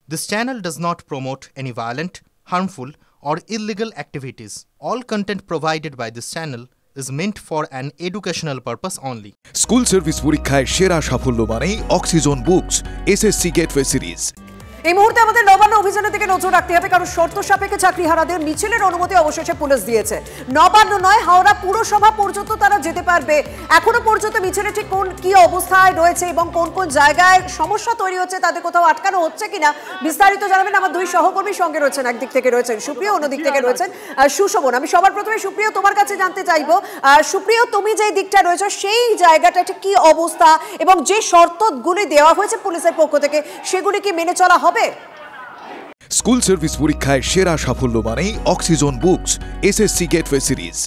This channel does not promote any violent, harmful, or illegal activities. All content provided by this channel is meant for an educational purpose only. School service পরীক্ষায় সেরা সাফল্য মানে oxygen books SSC gateway series. এই মুহূর্তে আমাদের নবান্ন অভিযানের দিকে নজর রাখতে হবে, কারণ শর্ত সাপেক্ষে চাকরিহারাদের মিছিলের অনুমতি অবশেষে পুলিশ দিয়েছে। নবান্ন নয়, হাওড়া পুরসভা পর্যন্ত তারা যেতে পারবে। এখনো পর্যন্ত মিছিলে ঠিক কি অবস্থায় রয়েছে এবং কোন কোন জায়গায় সমস্যা তৈরি হচ্ছে, তাদের কোথাও আটকানো হচ্ছে কিনা বিস্তারিত জানাবেন আমার দুই সহকর্মীর সঙ্গে রয়েছেন। একদিক থেকে রয়েছেন সুপ্রিয়, অন্যদিক থেকে রয়েছেন সুশোভন। আমি সবার প্রথমে সুপ্রিয় তোমার কাছে জানতে চাইবো, সুপ্রিয় তুমি যে দিকটা রয়েছে সেই জায়গাটা ঠিক কি অবস্থা এবং যে শর্তগুলি দেওয়া হয়েছে পুলিশের পক্ষ থেকে সেগুলি কি মেনে চলা হবে? স্কুল সার্ভিস পরীক্ষায় সেরা সাফল্য মানে oxygen books SSC gateway series.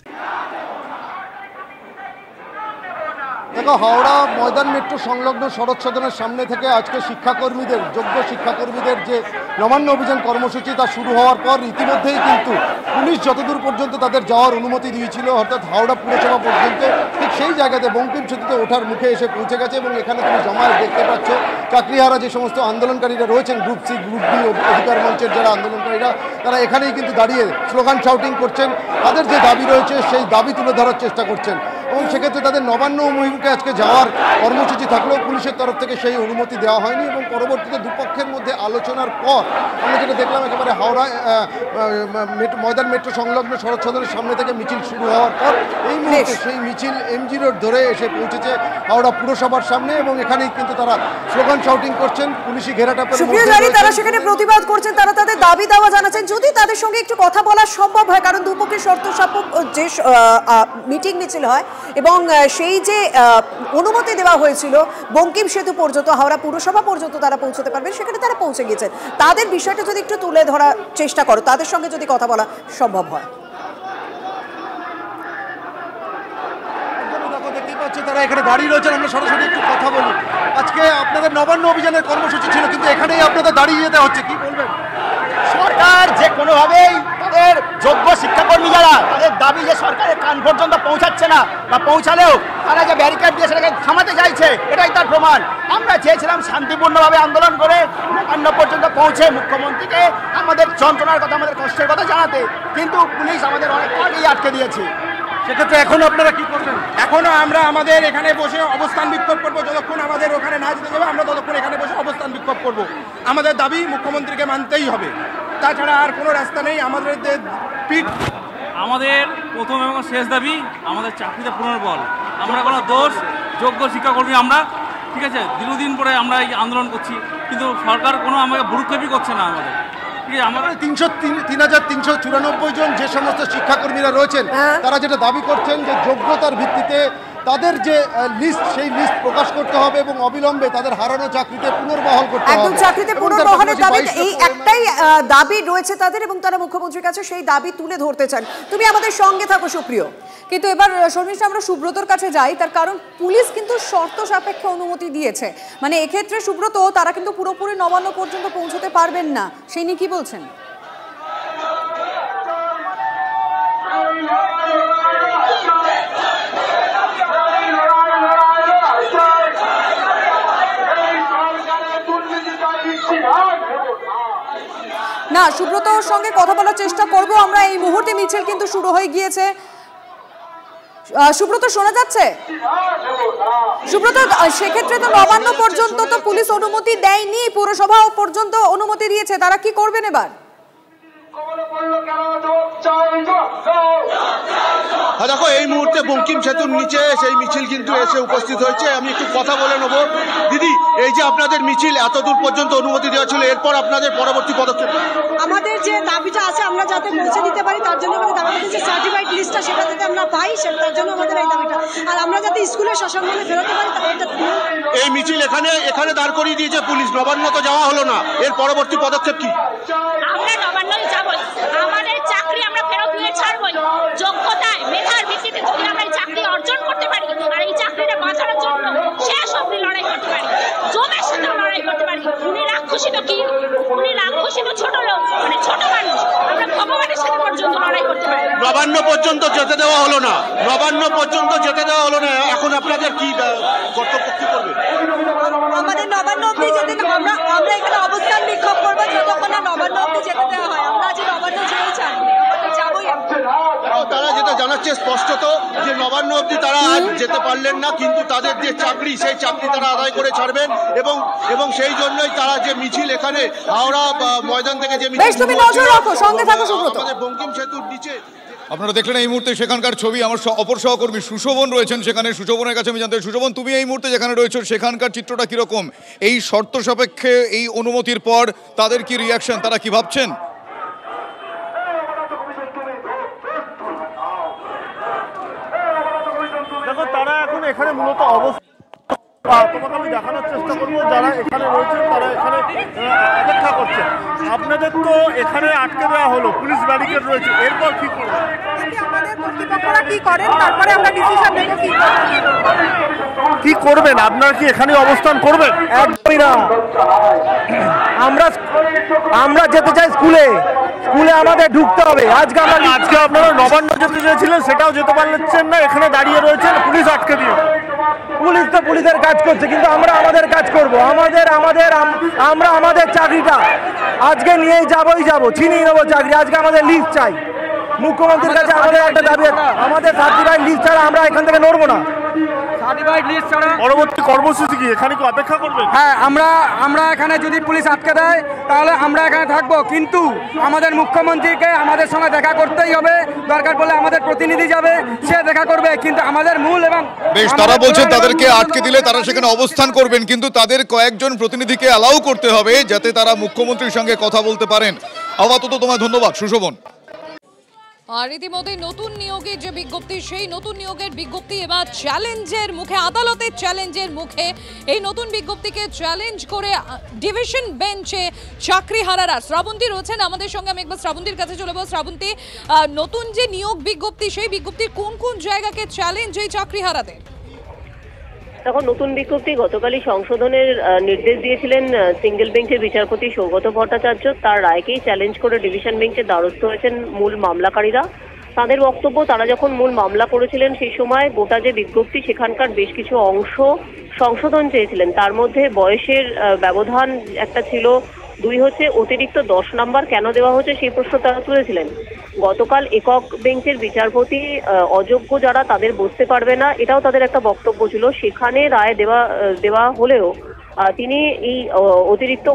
দেখো, হাওড়া ময়দান মেট্রো সংলগ্ন শরৎ সদনের সামনে থেকে আজকে শিক্ষাকর্মীদের, যোগ্য শিক্ষাকর্মীদের যে নবান্ন অভিযান কর্মসূচি তা শুরু হওয়ার পর ইতিমধ্যেই কিন্তু পুলিশ যতদূর পর্যন্ত তাদের যাওয়ার অনুমতি দিয়েছিল, অর্থাৎ হাওড়া পুরসভা পর্যন্ত, ঠিক সেই জায়গাতে বঙ্কিম সেতুতে ওঠার মুখে এসে পৌঁছে গেছে। এবং এখানে তুমি জমায়েত দেখতে পাচ্ছ চাকরিহারা যে সমস্ত আন্দোলনকারীরা রয়েছেন, গ্রুপ সি, গ্রুপ ডি অধিকার মঞ্চের যারা আন্দোলনকারীরা, তারা এখানেই কিন্তু দাঁড়িয়ে স্লোগান শাউটিং করছেন, তাদের যে দাবি রয়েছে সেই দাবি তুলে ধরার চেষ্টা করছেন। এবং সেক্ষেত্রে তাদের নবান্ন অভিমুখে আজকে যাওয়ার কর্মসূচি থাকলেও পুলিশের তরফ থেকে সেই অনুমতি দেওয়া হয়নি। এবং পরবর্তীতে দুপক্ষের মধ্যে আলোচনার পর আমরা যেটা দেখলাম, একেবারে হাওড়া ময়দান মেট্রো সংলগ্ন শরৎ সদনের সামনে থেকে মিছিল শুরু হওয়ার পর এই মুহূর্তে সেই মিছিল এমজি রোড ধরে এসে পৌঁছেছে হাওড়া পুরসভার সামনে। এবং এখানেই কিন্তু তারা স্লোগান শাউটিং করছেন, পুলিশি ঘেরাটাপের মধ্যে তারা সেখানে প্রতিবাদ করছেন, তারা তাদের দাবি দাওয়া জানাচ্ছেন। যদি তাদের সঙ্গে একটু কথা বলা সম্ভব হয়, কারণ দুপক্ষের শর্ত সাপেক্ষ যে মিটিং মিছিল হয় এবং সেই যে অনুমতি দেওয়া হয়েছিল বঙ্কিম সেতু পর্যন্ত, হাওড়া পুরসভা পর্যন্ত তারা পৌঁছতে পারবেন, সেখানে তারা পৌঁছে গিয়েছেন। তাদের বিষয়টা যদি একটু তুলে ধরার চেষ্টা করো, তাদের সঙ্গে যদি কথা বলা সম্ভব হয়। তারা এখানে দাঁড়িয়ে রয়েছেন, আমরা সরাসরি একটু কথা বলি। আজকে আপনাদের নবান্ন অভিযানের কর্মসূচি ছিল, কিন্তু এখানেই আপনাদের দাঁড়িয়ে যেতে হচ্ছে, কি বলবেন? সরকার যে কোনোভাবেই তাদের যোগ্য শিক্ষাকর্মী যারা, তাদের দাবি যে সরকারের কান পর্যন্ত পৌঁছাচ্ছে না, বা পৌঁছালেও তারা যে ব্যারিকেড দিয়ে সেটাকে থামাতে চাইছে, এটাই তার প্রমাণ। আমরা চেয়েছিলাম শান্তিপূর্ণভাবে আন্দোলন করে নবান্ন পর্যন্ত পৌঁছে মুখ্যমন্ত্রীকে আমাদের যন্ত্রণার কথা, আমাদের কষ্টের কথা জানাতে, কিন্তু পুলিশ আমাদের অনেক আগেই আটকে দিয়েছে। সেক্ষেত্রে এখন আপনারা কি করবেন? এখনো আমরা আমাদের এখানে বসে অবস্থান বিক্ষোভ করবো, যতক্ষণ আমাদের ওখানে না যেতে যাবে আমরা ততক্ষণ এখানে বসে অবস্থান বিক্ষোভ করব। আমাদের দাবি মুখ্যমন্ত্রীকে মানতেই হবে, তাছাড়া আর কোনো রাস্তা নেই। আমাদের প্রথম এবং শেষ দাবি আমাদের চাকরিতে পুনর্বল। আমরা কোনো দোষ, যোগ্য শিক্ষাকর্মী আমরা, ঠিক আছে, দীর্ঘদিন পরে আমরা এই আন্দোলন করছি, কিন্তু সরকার কোনো আমাকে ভ্রুক্ষেপই করছে না আমাদের। আমাদের ৩,৩94 জন যে সমস্ত শিক্ষাকর্মীরা রয়েছেন, তারা যেটা দাবি করছেন যে যোগ্যতার ভিত্তিতে তাদের যে লিস্ট, সেই লিস্ট প্রকাশ করতে হবে এবং অবিলম্বে তাদের হারানো চাকরিতে পুনর্বহাল করতে হবে। একদম চাকরিতে পুনর্বহালের দাবি, এই একটাই দাবি রয়েছে তাদের এবং তারা মুখ্যমন্ত্রীর কাছে সেই দাবি তুলে ধরতে চান। তুমি আমাদের সঙ্গে থাকো সুপ্রিয়। কিন্তু এবার শর্মিষ্ঠা, আমরা সুব্রতর কাছে যাই, তার কারণ পুলিশ কিন্তু শর্ত সাপেক্ষে অনুমতি দিয়েছে। মানে এক্ষেত্রে সুব্রত, তারা কিন্তু পুরোপুরি নবান্ন পর্যন্ত পৌঁছতে পারবেন না, সেই নিয়ে কি বলছেন? না, সুব্রতর সঙ্গে কথা বলার চেষ্টা করব আমরা। এই মুহূর্তে মিছিল কিন্তু শুরু হয়ে গিয়েছে। সুব্রত, শোনা যাচ্ছে? সুব্রত, সেক্ষেত্রে তো নবান্ন পর্যন্ত তো পুলিশ অনুমতি দেয়নি, পুরসভা পর্যন্ত অনুমতি দিয়েছে, তারা কি করবেন এবার? দেখো, এই মুহূর্তে বঙ্কিম সেতুর নিচে সেই মিছিল কিন্তু এসে উপস্থিত হয়েছে। আমি একটু কথা বলে নেব। দিদি, এই যে আপনাদের মিছিল এত দূর পর্যন্ত অনুমতি দেওয়া ছিল, এরপর আপনাদের পরবর্তী পদক্ষেপ? আমাদের যে দাবিটা আছে আমরা যাতে পৌঁছে দিতে পারি, তার জন্য আমাদের যে সার্টিফাইড লিস্টটা সেটা যাতে আমরা পাই, তার জন্য আমাদের এই দাবিটা। আর আমরা যাতে স্কুলে সসম্মানে ফেরোতে পারি, এই মিছিল এখানে দাঁড় করিয়ে দিয়েছে পুলিশ। নবান্ন তো যাওয়া হলো না, এর পরবর্তী পদক্ষেপ কি? আমরা নবান্ন যাবো, আমাদের চাকরি আমরা ফেরত নিয়ে ছাড়বই। যোগ্যতায়, মেধার ভিত্তিতে যদি আমরা এই চাকরি অর্জন করতে পারি আর এই চাকরিটা বাঁচানোর জন্য শেষ অবধি লড়াই করতে পারি, জমের সাথে লড়াই করতে পারি। উনি রাক্ষসী তো কি, উনি রাক্ষসী তো ছোট লোক, মানে ছোট মানুষ। আমরা ভগবানের সাথে পর্যন্ত লড়াই করতে পারি। নবান্ন পর্যন্ত যেতে দেওয়া হলো না, নবান্ন পর্যন্ত যেতে দেওয়া হলো না। এখন আপনাদের কি কর্তব্য, কি করবে? আমাদের নবান্ন অবধি যেতে আমরা এখানে অবস্থান বিক্ষোভ করবো। যাচ্ছে স্পষ্টত যে নবান্ন অবধি তারা আজ যেতে পারলেন না, কিন্তু তাদের যে চাকরি সেই চাকরি তারা আদায় করে ছাড়বেন এবং সেই জন্যই তারা যে মিছিল এখানে হাওড়া ময়দান থেকে যে মিছিল আমাদের বঙ্কিম সেতুর নিচে। আপনারা দেখলেন এই মুহূর্তে সেখানকার ছবি। আমার অপর সহকর্মী সুশোভন রয়েছেন সেখানে। সুশোভনের কাছে আমি জানতে চাই, সুশোভন তুমি এই মুহূর্তে যেখানে রয়েছো সেখানকার চিত্রটা কিরকম? এই শর্ত সাপেক্ষে এই অনুমতির পর তাদের কি রিয়াকশন, তারা কি ভাবছেন? দেখো, তারা এখন এখানে মূলত অবস্থা, তোমাকে আমি দেখানোর চেষ্টা করবো, যারা এখানে রয়েছেন তারা এখানে অপেক্ষা করছে। আপনাদের তো এখানে আটকে দেওয়া হলো, পুলিশ ব্যারিকেড রয়েছে, এরপর কি করবেন? কি করবেন? আপনারা কি এখানে অবস্থান করবেন? একদমই না, আমরা যেতে চাই স্কুলে আমাদের ঢুকতে হবে। আজকে আপনারা নবান্ন যেতে চেয়েছিলেন, সেটাও যেতে পারছেন না, এখানে দাঁড়িয়ে রয়েছেন, পুলিশ আটকে দিয়ে। পুলিশ তো পুলিশের কাজ করছে, কিন্তু আমরা আমাদের কাজ করব। আমরা আমাদের চাকরিটা আজকে নিয়েই যাবো, ছিনিয়ে নেবো চাকরি। আজকে আমাদের লিস্ট চাই মুখ্যমন্ত্রীর কাছে। আমাদের একটা দাবি, আমাদের সার্টিফাইড লিস্ট ছাড়া আমরা এখান থেকে নড়বো না। পরবর্তী কর্মসূচি কি? এখানে কি অপেক্ষা করবেন? হ্যাঁ, আমরা এখানে যদি পুলিশ আটকে দেয় তাহলে আমরা এখানে থাকবো, কিন্তু আমাদের মুখ্যমন্ত্রীকে আমাদের সঙ্গে দেখা করতেই হবে। দরকার পড়লে আমাদের প্রতিনিধি যাবে, সে দেখা করবে, কিন্তু আমাদের মূল এবং বেশ তারা বলছেন তাদেরকে আটকে দিলে তারা সেখানে অবস্থান করবেন, কিন্তু তাদের কয়েকজন প্রতিনিধিকে অ্যালাউ করতে হবে যাতে তারা মুখ্যমন্ত্রীর সঙ্গে কথা বলতে পারেন। আপাতত তোমায় ধন্যবাদ সুশোভন। আর ইতিমধ্যে নতুন নিয়োগের যে বিজ্ঞপ্তি, সেই নতুন নিয়োগের বিজ্ঞপ্তি এবার চ্যালেঞ্জের মুখে, আদালতের চ্যালেঞ্জের মুখে। এই নতুন বিজ্ঞপ্তিকে চ্যালেঞ্জ করে ডিভিশন বেঞ্চে চাকরিহারারা। শ্রাবন্তী রয়েছেন আমাদের সঙ্গে, আমি একবার শ্রাবন্তীর কাছে চলে যাবো। শ্রাবন্তী, নতুন যে নিয়োগ বিজ্ঞপ্তি, সেই বিজ্ঞপ্তির কোন কোন জায়গাকে চ্যালেঞ্জ এই চাকরিহারাদের? তখন নতুন বিজ্ঞপ্তি গতকালই সংশোধনের নির্দেশ দিয়েছিলেন সিঙ্গেল বেঞ্চের বিচারপতি সৌগত ভট্টাচার্য। তার রায়কেই চ্যালেঞ্জ করে ডিভিশন বেঞ্চের দ্বারস্থ হয়েছেন মূল মামলাকারীরা। তাদের বক্তব্য, তারা যখন মূল মামলা করেছিলেন সেই সময় গোটা যে বিজ্ঞপ্তি সেখানকার বেশ কিছু অংশ সংশোধন চেয়েছিলেন। তার মধ্যে বয়সের ব্যবধান একটা ছিল, 2 হচ্ছে অতিরিক্ত 10 নম্বর কেন দেওয়া হচ্ছে সেই প্রশ্ন তারা তুলেছিলেন। গতকাল একক বেঞ্চের বিচারপতি অযোগ্য যারা তাদের বসতে পারবে না, এটাও তাদের একটা বক্তব্য ছিল। সেখানে রায় দেওয়া হলেও তিনি এই অতিরিক্ত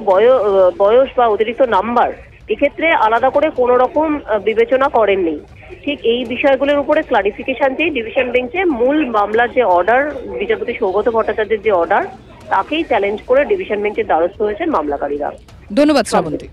বয়স বা অতিরিক্ত নাম্বার এক্ষেত্রে আলাদা করে কোনো রকম বিবেচনা করেননি। ঠিক এই বিষয়গুলোর উপরে ক্লারিফিকেশন চেয়ে ডিভিশন বেঞ্চে মূল মামলার যে অর্ডার, বিচারপতি সৌগত ভট্টাচার্যের যে অর্ডার, তাকেই চ্যালেঞ্জ করে ডিভিশন বেঞ্চের দ্বারস্থ হয়েছেন মামলাকারীরা। ধন্যবাদ শ্রাবন্তী।